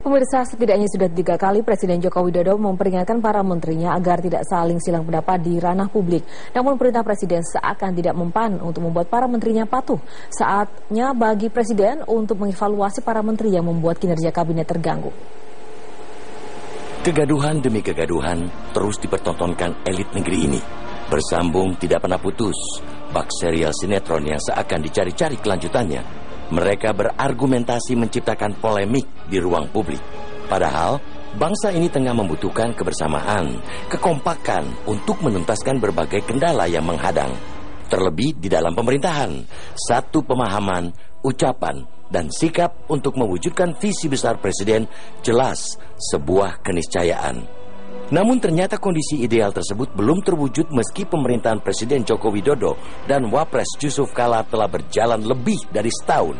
Pemirsa, setidaknya sudah 3 kali Presiden Joko Widodo memperingatkan para menterinya agar tidak saling silang pendapat di ranah publik. Namun perintah Presiden seakan tidak mempan untuk membuat para menterinya patuh. Saatnya bagi Presiden untuk mengevaluasi para menteri yang membuat kinerja kabinet terganggu. Kegaduhan demi kegaduhan terus dipertontonkan elit negeri ini. Bersambung tidak pernah putus, bak serial sinetron yang seakan dicari-cari kelanjutannya. Mereka berargumentasi menciptakan polemik di ruang publik. Padahal, bangsa ini tengah membutuhkan kebersamaan, kekompakan untuk menuntaskan berbagai kendala yang menghadang. Terlebih di dalam pemerintahan, satu pemahaman, ucapan, dan sikap untuk mewujudkan visi besar Presiden jelas sebuah keniscayaan. Namun ternyata kondisi ideal tersebut belum terwujud meski pemerintahan Presiden Joko Widodo dan Wapres Yusuf Kala telah berjalan lebih dari setahun.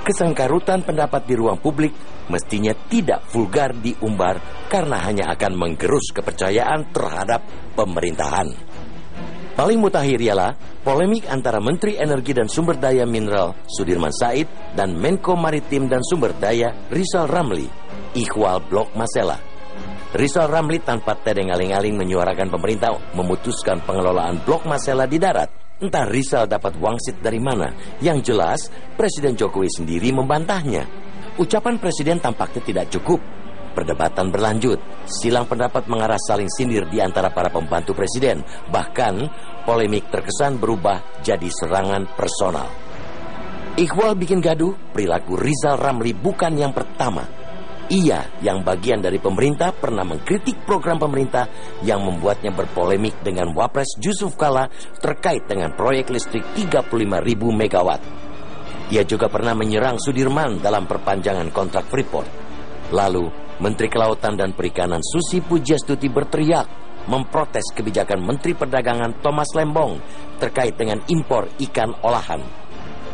Kesengkarutan pendapat di ruang publik mestinya tidak vulgar diumbar karena hanya akan menggerus kepercayaan terhadap pemerintahan. Paling mutakhir ialah polemik antara Menteri Energi dan Sumber Daya Mineral Sudirman Said dan Menko Maritim dan Sumber Daya Rizal Ramli, Ikhwal Blok Masela. Rizal Ramli tanpa tedeng aling-aling menyuarakan pemerintah memutuskan pengelolaan Blok Masela di darat. Entah Rizal dapat wangsit dari mana. Yang jelas, Presiden Jokowi sendiri membantahnya. Ucapan Presiden tampaknya tidak cukup. Perdebatan berlanjut. Silang pendapat mengarah saling sindir di antara para pembantu Presiden. Bahkan, polemik terkesan berubah jadi serangan personal. Ikhwal bikin gaduh, perilaku Rizal Ramli bukan yang pertama. Ia yang bagian dari pemerintah pernah mengkritik program pemerintah yang membuatnya berpolemik dengan Wapres Yusuf Kala terkait dengan proyek listrik 35.000 megawatt. Ia juga pernah menyerang Sudirman dalam perpanjangan kontrak Freeport. Lalu, Menteri Kelautan dan Perikanan Susi Pujiastuti berteriak memprotes kebijakan Menteri Perdagangan Thomas Lembong terkait dengan impor ikan olahan.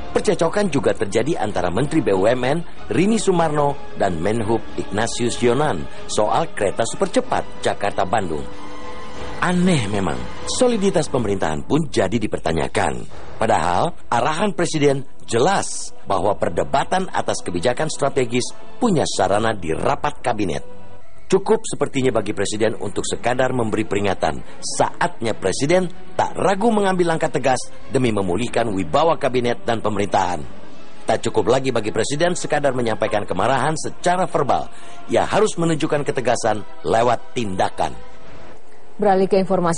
Percecokan juga terjadi antara Menteri BUMN Rini Sumarno dan Menhub Ignatius Yonan soal kereta super cepat Jakarta-Bandung. Aneh memang, soliditas pemerintahan pun jadi dipertanyakan. Padahal arahan Presiden jelas bahwa perdebatan atas kebijakan strategis punya sarana di rapat kabinet. Cukup sepertinya bagi Presiden untuk sekadar memberi peringatan. Saatnya Presiden tak ragu mengambil langkah tegas demi memulihkan wibawa kabinet dan pemerintahan. Tak cukup lagi bagi Presiden sekadar menyampaikan kemarahan secara verbal. Ia harus menunjukkan ketegasan lewat tindakan. Beralih ke informasi